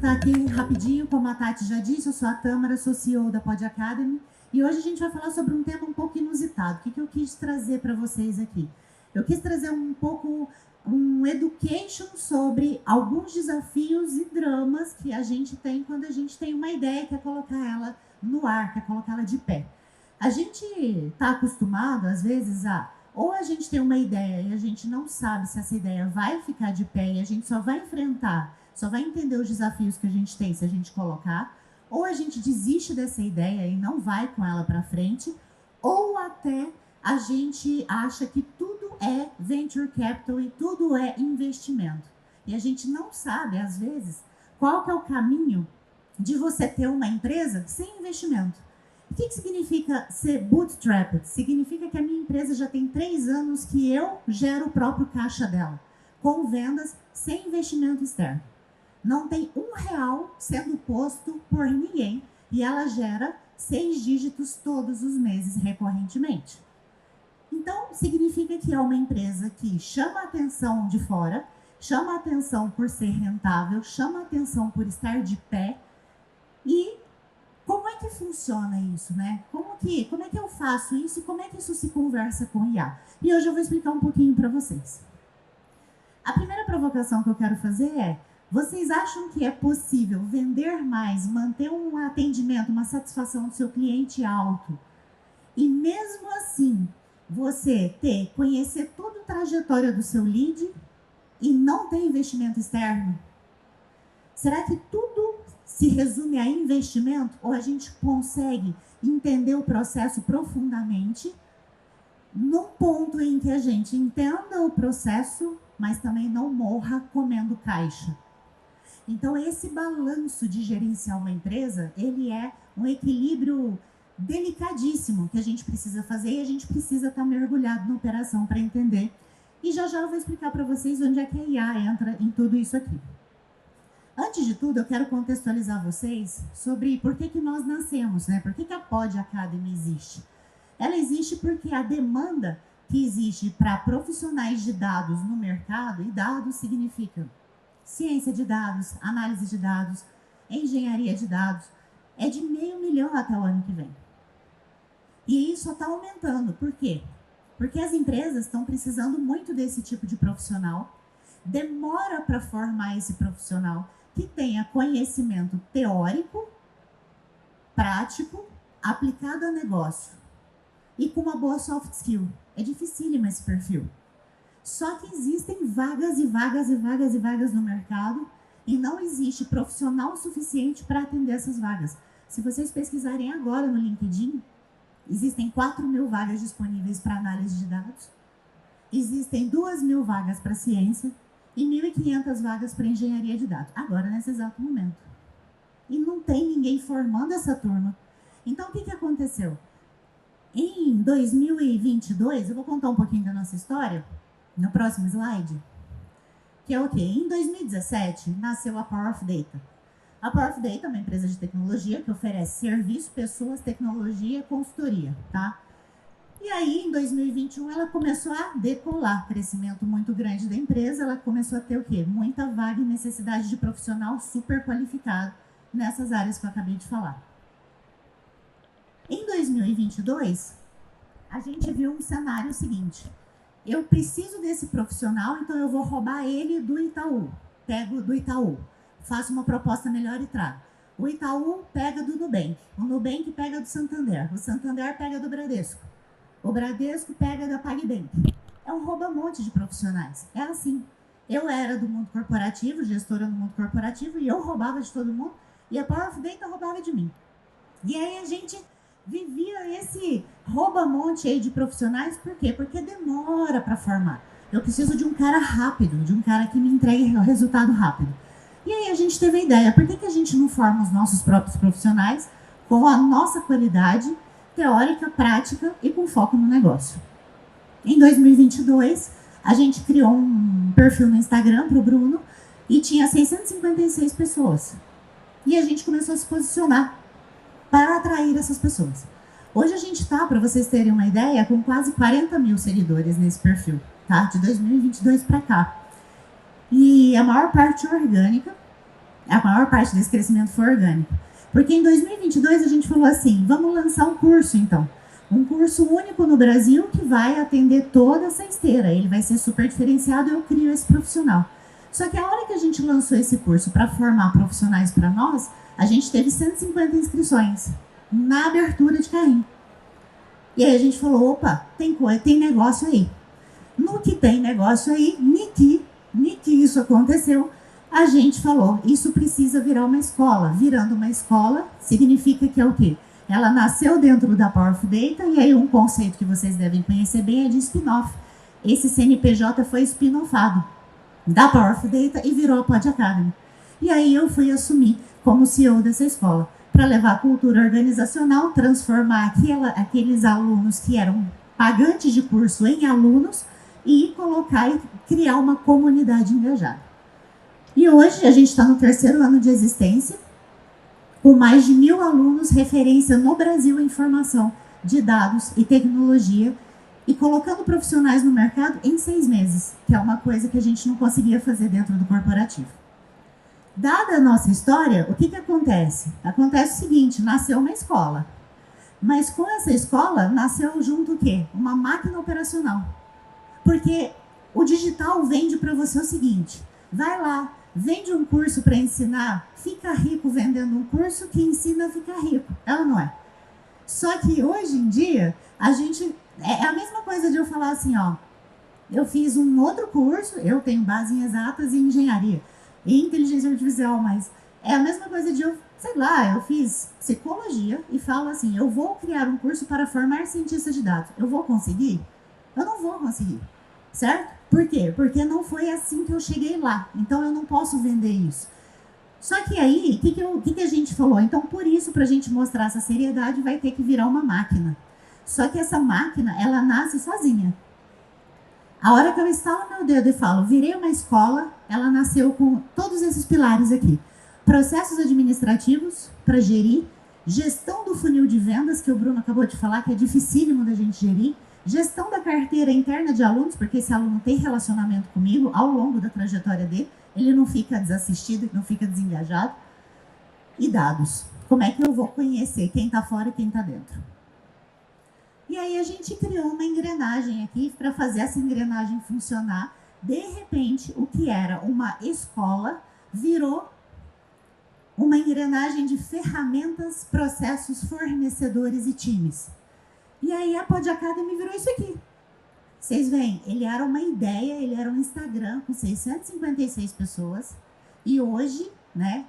apresentar aqui rapidinho, como a Tati já disse, eu sou a Tâmara, sou CEO da Pod Academy, e hoje a gente vai falar sobre um tema um pouco inusitado. O que eu quis trazer para vocês aqui? Eu quis trazer um pouco um education sobre alguns desafios e dramas que a gente tem quando a gente tem uma ideia e quer colocar ela no ar, quer colocar ela de pé. A gente está acostumado, às vezes, ou a gente tem uma ideia e a gente não sabe se essa ideia vai ficar de pé e a gente só vai enfrentar, só vai entender os desafios que a gente tem se a gente colocar, ou a gente desiste dessa ideia e não vai com ela para frente, ou até a gente acha que tudo é venture capital e tudo é investimento. E a gente não sabe, às vezes, qual que é o caminho de você ter uma empresa sem investimento. O que significa ser bootstrapped? Significa que a minha empresa já tem 3 anos que eu gero o próprio caixa dela, com vendas sem investimento externo. Não tem R$1 sendo posto por ninguém e ela gera 6 dígitos todos os meses recorrentemente. Então, significa que é uma empresa que chama a atenção de fora, chama a atenção por ser rentável, chama a atenção por estar de pé. E como é que funciona isso, né? Como é que eu faço isso e como é que isso se conversa com IA? E hoje eu vou explicar um pouquinho para vocês. A primeira provocação que eu quero fazer é: vocês acham que é possível vender mais, manter um atendimento, uma satisfação do seu cliente alto, e mesmo assim você conhecer toda a trajetória do seu lead e não ter investimento externo? Será que tudo se resume a investimento ou a gente consegue entender o processo profundamente num ponto em que a gente entenda o processo, mas também não morra comendo caixa? Então, esse balanço de gerenciar uma empresa, ele é um equilíbrio delicadíssimo que a gente precisa fazer e a gente precisa estar mergulhado na operação para entender. E já eu vou explicar para vocês onde é que a IA entra em tudo isso aqui. Antes de tudo, eu quero contextualizar vocês sobre por que nós nascemos, né? Por que a Pod Academy existe? Ela existe porque a demanda que existe para profissionais de dados no mercado, e dados significa ciência de dados, análise de dados, engenharia de dados, é de 500 mil até o ano que vem. E isso está aumentando. Por quê? Porque as empresas estão precisando muito desse tipo de profissional, demora para formar esse profissional que tenha conhecimento teórico, prático, aplicado a negócio e com uma boa soft skill. É dificílimo esse perfil. Só que existem vagas e vagas e vagas e vagas no mercado e não existe profissional suficiente para atender essas vagas. Se vocês pesquisarem agora no LinkedIn, existem 4.000 vagas disponíveis para análise de dados, existem 2.000 vagas para ciência e 1.500 vagas para engenharia de dados, agora nesse exato momento. E não tem ninguém formando essa turma. Então, o que aconteceu? Em 2022, eu vou contar um pouquinho da nossa história, no próximo slide, que é o quê? Em 2017, nasceu a Power of Data. A Power of Data é uma empresa de tecnologia que oferece serviço, pessoas, tecnologia e consultoria, tá? E aí, em 2021, ela começou a decolar, crescimento muito grande da empresa, ela começou a ter o quê? Muita vaga e necessidade de profissional super qualificado nessas áreas que eu acabei de falar. Em 2022, a gente viu um cenário seguinte: eu preciso desse profissional, então eu vou roubar ele do Itaú. Pego do Itaú, faço uma proposta melhor e trago. O Itaú pega do Nubank, o Nubank pega do Santander, o Santander pega do Bradesco, o Bradesco pega da PagBank. É um rouba-monte de profissionais. É assim. Eu era do mundo corporativo, gestora do mundo corporativo, e eu roubava de todo mundo, e a Power of Data roubava de mim. E aí a gente vivia esse rouba-monte aí de profissionais. Por quê? Porque demora para formar. Eu preciso de um cara rápido, de um cara que me entregue o resultado rápido. E aí a gente teve a ideia: por que a gente não forma os nossos próprios profissionais com a nossa qualidade teórica, prática e com foco no negócio? Em 2022, a gente criou um perfil no Instagram para o Bruno e tinha 656 pessoas. E a gente começou a se posicionar para atrair essas pessoas. Hoje a gente está, para vocês terem uma ideia, com quase 40 mil seguidores nesse perfil, tá? De 2022 para cá. E a maior parte orgânica, A maior parte desse crescimento foi orgânico. Porque em 2022 a gente falou assim, vamos lançar um curso então. Um curso único no Brasil que vai atender toda essa esteira. Ele vai ser super diferenciado e eu crio esse profissional. Só que a hora que a gente lançou esse curso para formar profissionais para nós, a gente teve 150 inscrições na abertura de carrinho. E aí a gente falou, opa, tem negócio aí. No que tem negócio aí, que isso aconteceu, a gente falou, isso precisa virar uma escola. Virando uma escola, significa que é o quê? Ela nasceu dentro da Powerful Data, e aí um conceito que vocês devem conhecer bem é de spin-off. Esse CNPJ foi spin-offado da Powerful Data e virou a Pod Academy. E aí eu fui assumir como CEO dessa escola, para levar a cultura organizacional, transformar aqueles alunos que eram pagantes de curso em alunos e colocar e criar uma comunidade engajada. E hoje a gente está no 3º ano de existência, com mais de 1.000 alunos, referência no Brasil em formação de dados e tecnologia, e colocando profissionais no mercado em 6 meses, que é uma coisa que a gente não conseguia fazer dentro do corporativo. Dada a nossa história, o que acontece? Acontece o seguinte, nasceu uma escola, mas com essa escola nasceu junto o quê? Uma máquina operacional. Porque o digital vende para você o seguinte, vai lá, vende um curso para ensinar, fica rico vendendo um curso que ensina a ficar rico. É ou não é? Só que hoje em dia, a gente... É a mesma coisa de eu falar assim, ó, eu fiz um outro curso, eu tenho base em exatas e engenharia, e inteligência artificial, mas é a mesma coisa de eu, sei lá, eu fiz psicologia e falo assim, eu vou criar um curso para formar cientistas de dados. Eu vou conseguir? Eu não vou conseguir, certo? Por quê? Porque não foi assim que eu cheguei lá, então eu não posso vender isso. Só que aí, o que a gente falou? Então, por isso, para a gente mostrar essa seriedade, vai ter que virar uma máquina. Só que essa máquina, ela nasce sozinha. A hora que eu estalo meu dedo e falo, virei uma escola, ela nasceu com todos esses pilares aqui. Processos administrativos para gerir, gestão do funil de vendas, que o Bruno acabou de falar, que é dificílimo da gente gerir, gestão da carteira interna de alunos, porque esse aluno tem relacionamento comigo ao longo da trajetória dele, ele não fica desassistido, não fica desengajado. E dados. Como é que eu vou conhecer quem está fora e quem está dentro? E aí a gente criou uma engrenagem aqui para fazer essa engrenagem funcionar. De repente, o que era uma escola virou uma engrenagem de ferramentas, processos, fornecedores e times. E aí a Pod Academy virou isso aqui. Vocês veem, ele era uma ideia, ele era um Instagram com 656 pessoas. E hoje, né,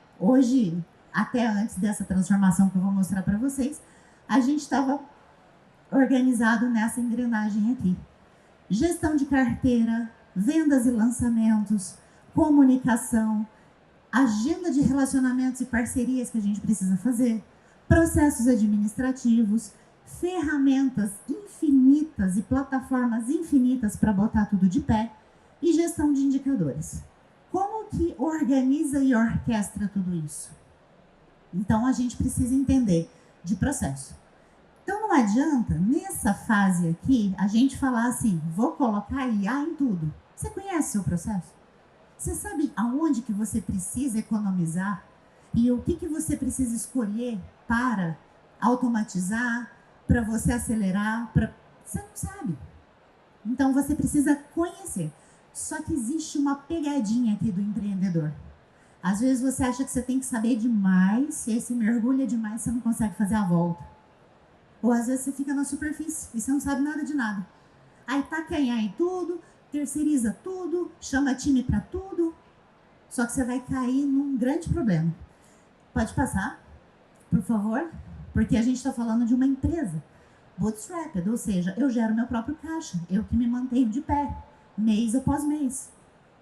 até antes dessa transformação que eu vou mostrar para vocês, a gente estava organizado nessa engrenagem aqui. Gestão de carteira, vendas e lançamentos, comunicação, agenda de relacionamentos e parcerias que a gente precisa fazer, processos administrativos, ferramentas infinitas e plataformas infinitas para botar tudo de pé e gestão de indicadores. Como que organiza e orquestra tudo isso? Então, a gente precisa entender de processo. Então, não adianta, nessa fase aqui, a gente falar assim, vou colocar IA em tudo. Você conhece o seu processo? Você sabe aonde que você precisa economizar? E o que você precisa escolher para automatizar, para você acelerar? Você não sabe. Então, você precisa conhecer. Só que existe uma pegadinha aqui do empreendedor. Às vezes você acha que você tem que saber demais, e aí você mergulha demais, você não consegue fazer a volta. Ou às vezes você fica na superfície e você não sabe nada de nada. Aí tacanha em tudo, terceiriza tudo, chama time para tudo. Só que você vai cair num grande problema. Pode passar, por favor? Porque a gente está falando de uma empresa bootstrapped, ou seja, eu gero meu próprio caixa, eu que me mantenho de pé, mês após mês,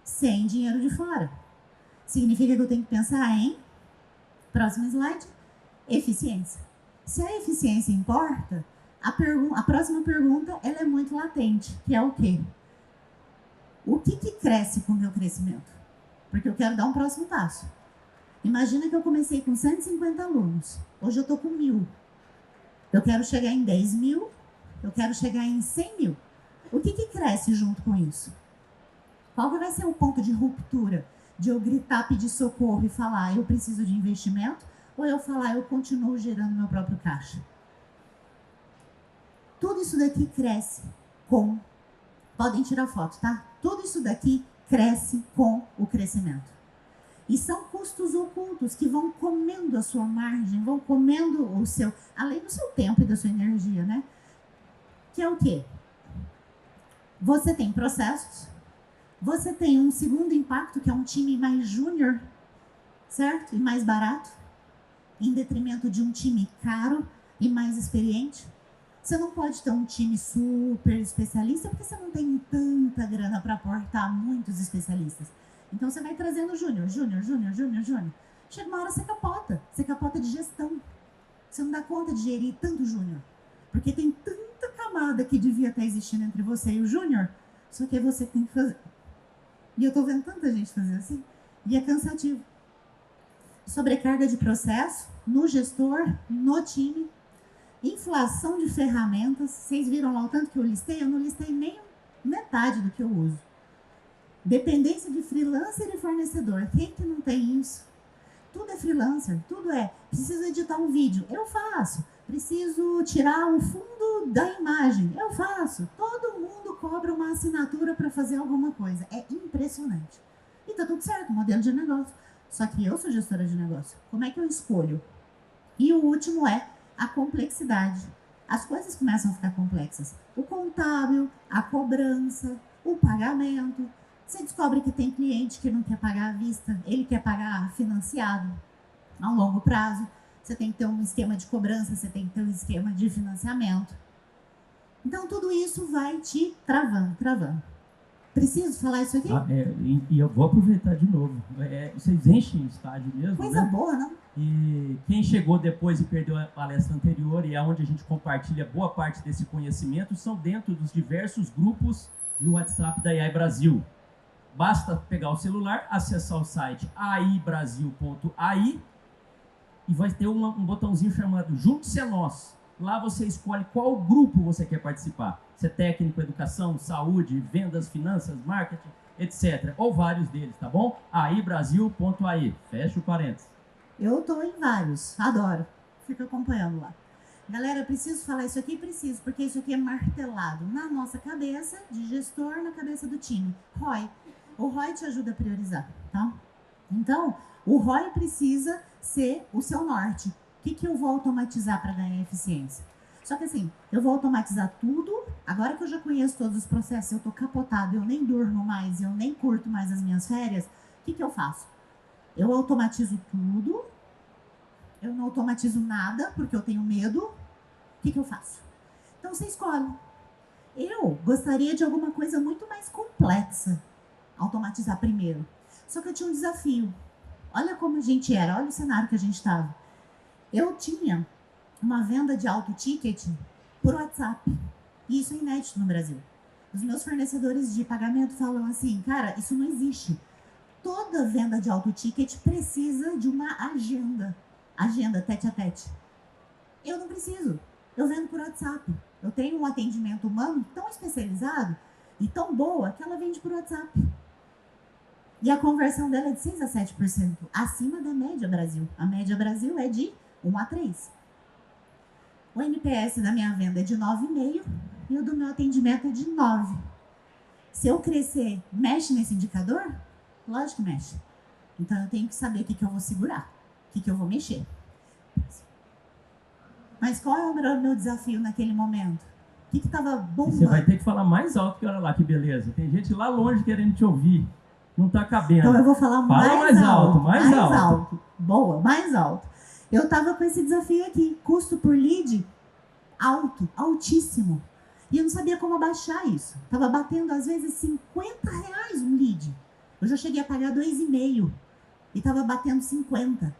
sem dinheiro de fora. Significa que eu tenho que pensar em, próximo slide, eficiência. Se a eficiência importa, a próxima pergunta ela é muito latente, que é o quê? O que cresce com o meu crescimento? Porque eu quero dar um próximo passo. Imagina que eu comecei com 150 alunos, hoje eu estou com 1.000. Eu quero chegar em 10.000, eu quero chegar em 100.000. O que cresce junto com isso? Qual que vai ser o ponto de ruptura de eu gritar, pedir socorro e falar, eu preciso de investimento, ou eu falar, eu continuo gerando meu próprio caixa? Tudo isso daqui cresce com... Podem tirar foto, tá? Tudo isso daqui cresce com o crescimento. E são custos ocultos que vão comendo a sua margem, vão comendo o seu... Além do seu tempo e da sua energia, né? Que é o quê? Você tem processos, você tem um segundo impacto, que é um time mais júnior, certo? E mais barato, em detrimento de um time caro e mais experiente. Você não pode ter um time super especialista, porque você não tem tanta grana para aportar muitos especialistas. Então você vai trazendo júnior. Chega uma hora você capota de gestão. Você não dá conta de gerir tanto júnior, porque tem tanta camada que devia estar existindo entre você e o júnior, só que é você que tem que fazer. E eu tô vendo tanta gente fazer assim, e é cansativo. Sobrecarga de processo no gestor, no time, inflação de ferramentas. Vocês viram lá o tanto que eu listei? Eu não listei nem metade do que eu uso. Dependência de freelancer e fornecedor. Quem que não tem isso? Tudo é freelancer, tudo é. Preciso editar um vídeo, eu faço. Preciso tirar o fundo da imagem, eu faço. Todo mundo cobra uma assinatura para fazer alguma coisa. É impressionante. E tá tudo certo, modelo de negócio. Só que eu sou gestora de negócio. Como é que eu escolho? E o último é a complexidade. As coisas começam a ficar complexas. O contábil, a cobrança, o pagamento. Você descobre que tem cliente que não quer pagar à vista, ele quer pagar financiado, a um longo prazo. Você tem que ter um esquema de cobrança, você tem que ter um esquema de financiamento. Então, tudo isso vai te travando. Preciso falar isso aqui? E eu vou aproveitar de novo. Vocês enchem o estádio mesmo, Coisa né? boa, não? E quem chegou depois e perdeu a palestra anterior, e é onde a gente compartilha boa parte desse conhecimento, são dentro dos diversos grupos de WhatsApp da AI Brasil. Basta pegar o celular, acessar o site aibrasil.ai e vai ter um botãozinho chamado Junte-se a Nós. Lá você escolhe qual grupo você quer participar. Se é técnico, educação, saúde, vendas, finanças, marketing, etc. Ou vários deles, tá bom? aibrasil.ai. Fecha o parênteses. Eu tô em vários, adoro. Fico acompanhando lá. Galera, preciso falar isso aqui? Preciso, porque isso aqui é martelado na nossa cabeça, de gestor, na cabeça do time. ROI. O ROI te ajuda a priorizar, tá? Então, o ROI precisa ser o seu norte. O que eu vou automatizar para ganhar eficiência? Só que assim, eu vou automatizar tudo. Agora que eu já conheço todos os processos, eu tô capotado, eu nem durmo mais, eu nem curto mais as minhas férias, o que eu faço? Eu automatizo tudo. Eu não automatizo nada, porque eu tenho medo. O que eu faço? Então você escolhe. Eu gostaria de alguma coisa muito mais complexa. Automatizar primeiro. Só que eu tinha um desafio. Olha como a gente era, olha o cenário que a gente estava. Eu tinha uma venda de alto ticket por WhatsApp. E isso é inédito no Brasil. Os meus fornecedores de pagamento falam assim, cara, isso não existe. Toda venda de alto ticket precisa de uma agenda. Agenda tete a tete. Eu não preciso. Eu vendo por WhatsApp. Eu tenho um atendimento humano tão especializado e tão boa que ela vende por WhatsApp. E a conversão dela é de 6 a 7%, acima da média Brasil. A média Brasil é de 1 a 3. O NPS da minha venda é de 9,5 e o do meu atendimento é de 9. Se eu crescer, mexe nesse indicador? Lógico que mexe. Então eu tenho que saber o que eu vou segurar, o que eu vou mexer. Mas qual é o meu desafio naquele momento? O que estava bombando? Você vai ter que falar mais alto que olha lá, que beleza. Tem gente lá longe querendo te ouvir. Não está cabendo. Então eu vou falar mais alto. Mais alto. Boa, mais alto. Eu estava com esse desafio aqui. Custo por lead alto, altíssimo. E eu não sabia como abaixar isso. Estava batendo às vezes R$50 um lead. Eu já cheguei a pagar 2,5 e estava batendo 50.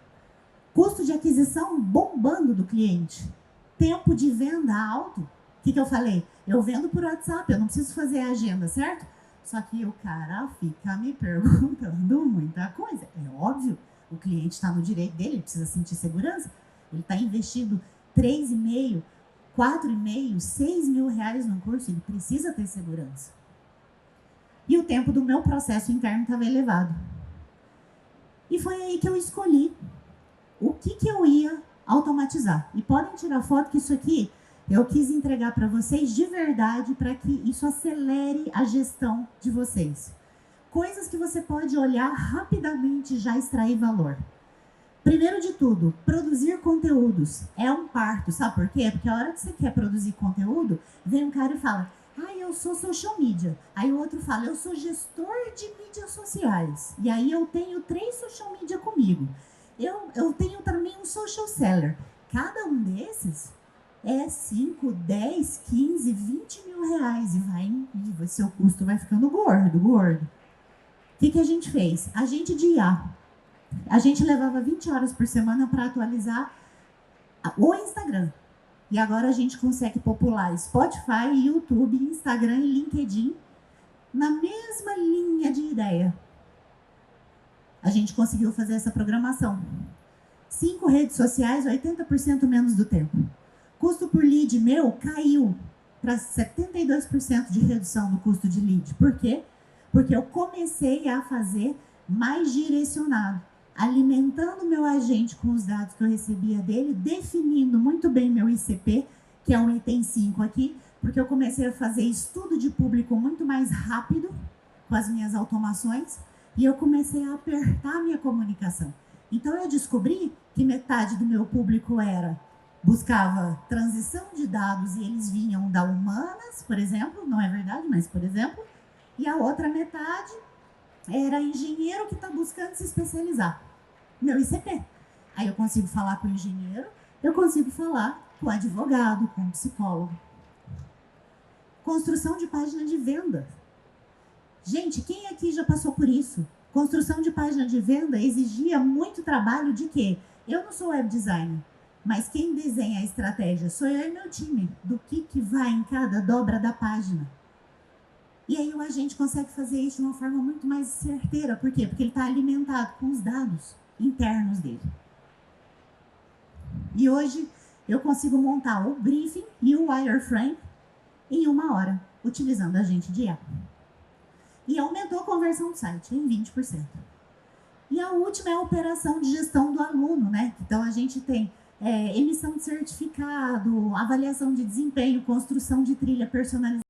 Custo de aquisição bombando do cliente. Tempo de venda alto. O que eu falei? Eu vendo por WhatsApp, eu não preciso fazer a agenda, certo? Só que o cara fica me perguntando muita coisa. É óbvio, o cliente está no direito dele, ele precisa sentir segurança. Ele está investindo 3,5, 4,5, 6 mil reais num curso, ele precisa ter segurança. E o tempo do meu processo interno estava elevado. E foi aí que eu escolhi o que eu ia automatizar. E podem tirar foto que isso aqui eu quis entregar para vocês de verdade para que isso acelere a gestão de vocês. Coisas que você pode olhar rapidamente e já extrair valor. Primeiro de tudo, produzir conteúdos é um parto, sabe por quê? Porque a hora que você quer produzir conteúdo, vem um cara e fala, eu sou social media. Aí o outro fala, eu sou gestor de mídias sociais. E aí eu tenho 3 social media comigo. Eu tenho também um social seller. Cada um desses é 5, 10, 15, 20 mil reais. E seu custo vai ficando gordo. O que a gente fez? A gente de IA. A gente levava 20 horas por semana para atualizar o Instagram. E agora a gente consegue popular Spotify, YouTube, Instagram e LinkedIn na mesma linha de ideia. A gente conseguiu fazer essa programação. 5 redes sociais, 80% menos do tempo. Custo por lead meu caiu para 72% de redução do custo de lead. Por quê? Porque eu comecei a fazer mais direcionado, alimentando meu agente com os dados que eu recebia dele, definindo muito bem meu ICP, que é um item 5 aqui, porque eu comecei a fazer estudo de público muito mais rápido com as minhas automações e eu comecei a apertar a minha comunicação. Então eu descobri que metade do meu público buscava transição de dados e eles vinham da Humanas, por exemplo, não é verdade, mas por exemplo, e a outra metade era engenheiro que está buscando se especializar. Meu ICP. Aí eu consigo falar com o engenheiro, eu consigo falar com o advogado, com o psicólogo. Construção de página de venda. Gente, quem aqui já passou por isso? Construção de página de venda exigia muito trabalho de quê? Eu não sou web designer, mas quem desenha a estratégia sou eu e meu time, do que vai em cada dobra da página. E aí o agente consegue fazer isso de uma forma muito mais certeira. Por quê? Porque ele está alimentado com os dados internos dele. E hoje eu consigo montar o briefing e o wireframe em 1 hora, utilizando agente de IA. E aumentou a conversão do site em 20%. E a última é a operação de gestão do aluno, né? Então a gente tem emissão de certificado, avaliação de desempenho, construção de trilha personalizada.